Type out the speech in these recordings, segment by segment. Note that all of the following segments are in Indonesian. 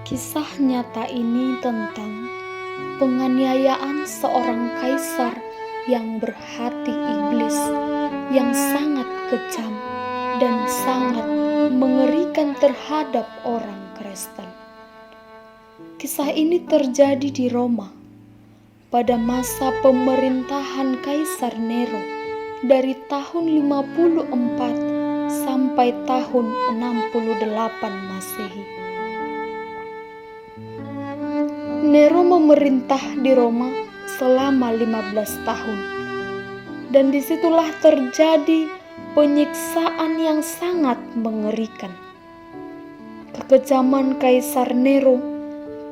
Kisah nyata ini tentang penganiayaan seorang kaisar yang berhati iblis, yang sangat kejam dan sangat mengerikan terhadap orang Kristen. Kisah ini terjadi di Roma pada masa pemerintahan Kaisar Nero dari tahun 54 sampai tahun 68 Masehi. Nero memerintah di Roma selama 15 tahun. Dan disitulah terjadi penyiksaan yang sangat mengerikan. Kekejaman Kaisar Nero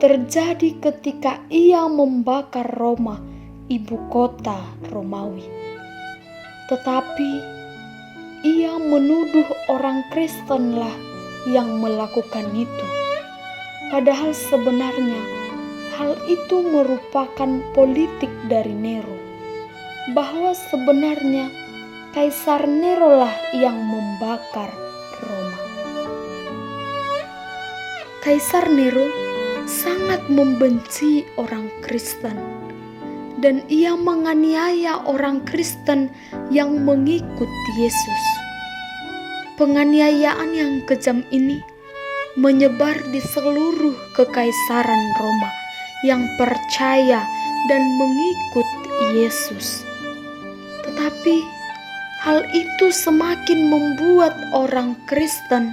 terjadi ketika ia membakar Roma, ibu kota Romawi. Tetapi ia menuduh orang Kristenlah yang melakukan itu. Padahal sebenarnya hal itu merupakan politik dari Nero, bahwa sebenarnya Kaisar Nero lah yang membakar Roma. Kaisar Nero sangat membenci orang Kristen, dan ia menganiaya orang Kristen yang mengikut Yesus. Penganiayaan yang kejam ini menyebar di seluruh kekaisaran Roma yang percaya dan mengikut Yesus. Tetapi hal itu semakin membuat orang Kristen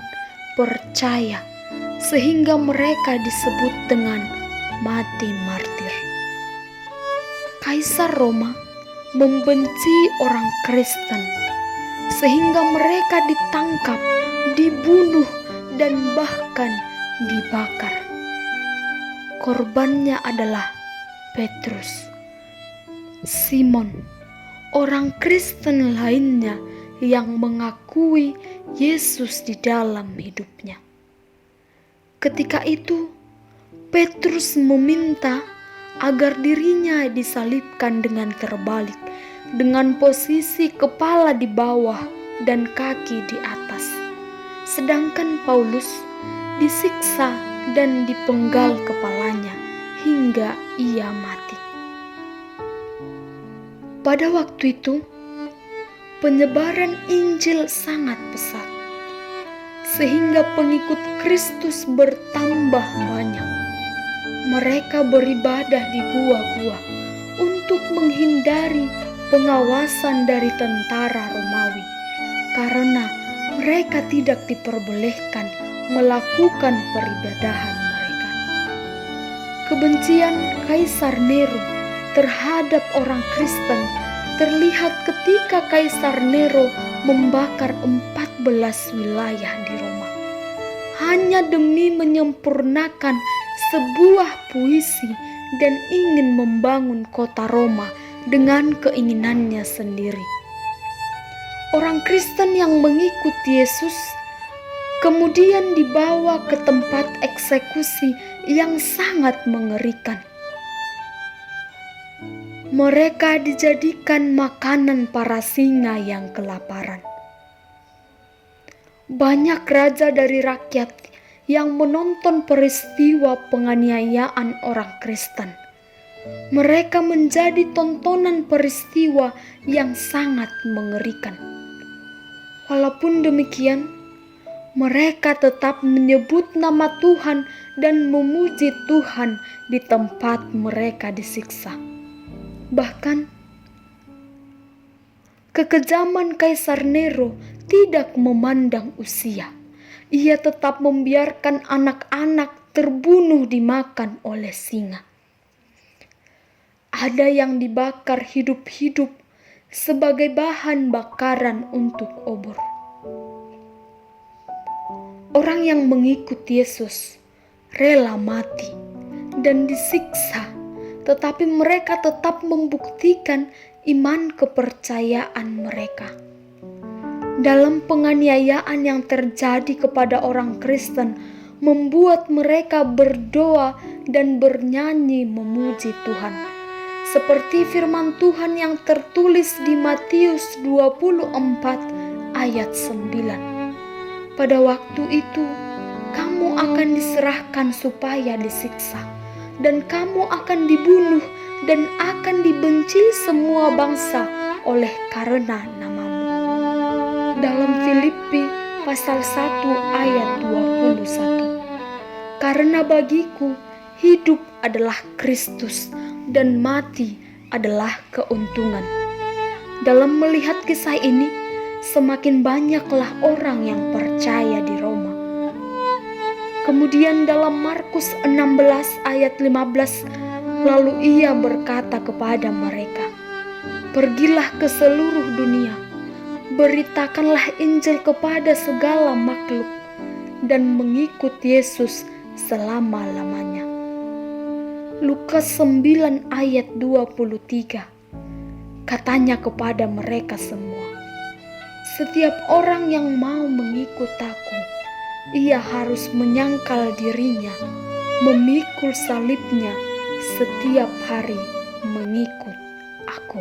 percaya, sehingga mereka disebut dengan mati martir. Kaisar Roma membenci orang Kristen, sehingga mereka ditangkap, dibunuh, dan bahkan dibakar. Korbannya adalah Petrus, Simon, orang Kristen lainnya yang mengakui Yesus di dalam hidupnya. Ketika itu, Petrus meminta agar dirinya disalibkan dengan terbalik, dengan posisi kepala di bawah dan kaki di atas. Sedangkan Paulus disiksa dan dipenggal kepalanya hingga ia mati. Pada waktu itu, penyebaran Injil sangat pesat, sehingga pengikut Kristus bertambah banyak. Mereka beribadah di gua-gua untuk menghindari pengawasan dari tentara Romawi, karena mereka tidak diperbolehkan melakukan peribadahan mereka. Kebencian Kaisar Nero terhadap orang Kristen terlihat ketika Kaisar Nero membakar 14 wilayah di Roma, hanya demi menyempurnakan sebuah puisi dan ingin membangun kota Roma dengan keinginannya sendiri. Orang Kristen yang mengikut Yesus kemudian dibawa ke tempat eksekusi yang sangat mengerikan. Mereka dijadikan makanan para singa yang kelaparan. Banyak raja dari rakyat yang menonton peristiwa penganiayaan orang Kristen. Mereka menjadi tontonan peristiwa yang sangat mengerikan. Walaupun demikian, mereka tetap menyebut nama Tuhan dan memuji Tuhan di tempat mereka disiksa. Bahkan, kekejaman Kaisar Nero tidak memandang usia. Ia tetap membiarkan anak-anak terbunuh dimakan oleh singa. Ada yang dibakar hidup-hidup sebagai bahan bakaran untuk obor. Orang yang mengikut Yesus rela mati dan disiksa, tetapi mereka tetap membuktikan iman kepercayaan mereka. Dalam penganiayaan yang terjadi kepada orang Kristen membuat mereka berdoa dan bernyanyi memuji Tuhan. Seperti firman Tuhan yang tertulis di Matius 24 ayat 9. Pada waktu itu, kamu akan diserahkan supaya disiksa, dan kamu akan dibunuh dan akan dibenci semua bangsa oleh karena namamu. Dalam Filipi pasal 1 ayat 21. Karena bagiku hidup adalah Kristus dan mati adalah keuntungan. Dalam melihat kisah ini, semakin banyaklah orang yang percaya di Roma. Kemudian dalam Markus 16 ayat 15, lalu ia berkata kepada mereka, "Pergilah ke seluruh dunia, beritakanlah Injil kepada segala makhluk, dan mengikut Yesus selama-lamanya." Lukas 9 ayat 23, katanya kepada mereka semua, "Setiap orang yang mau mengikut aku, ia harus menyangkal dirinya, memikul salibnya setiap hari mengikut aku."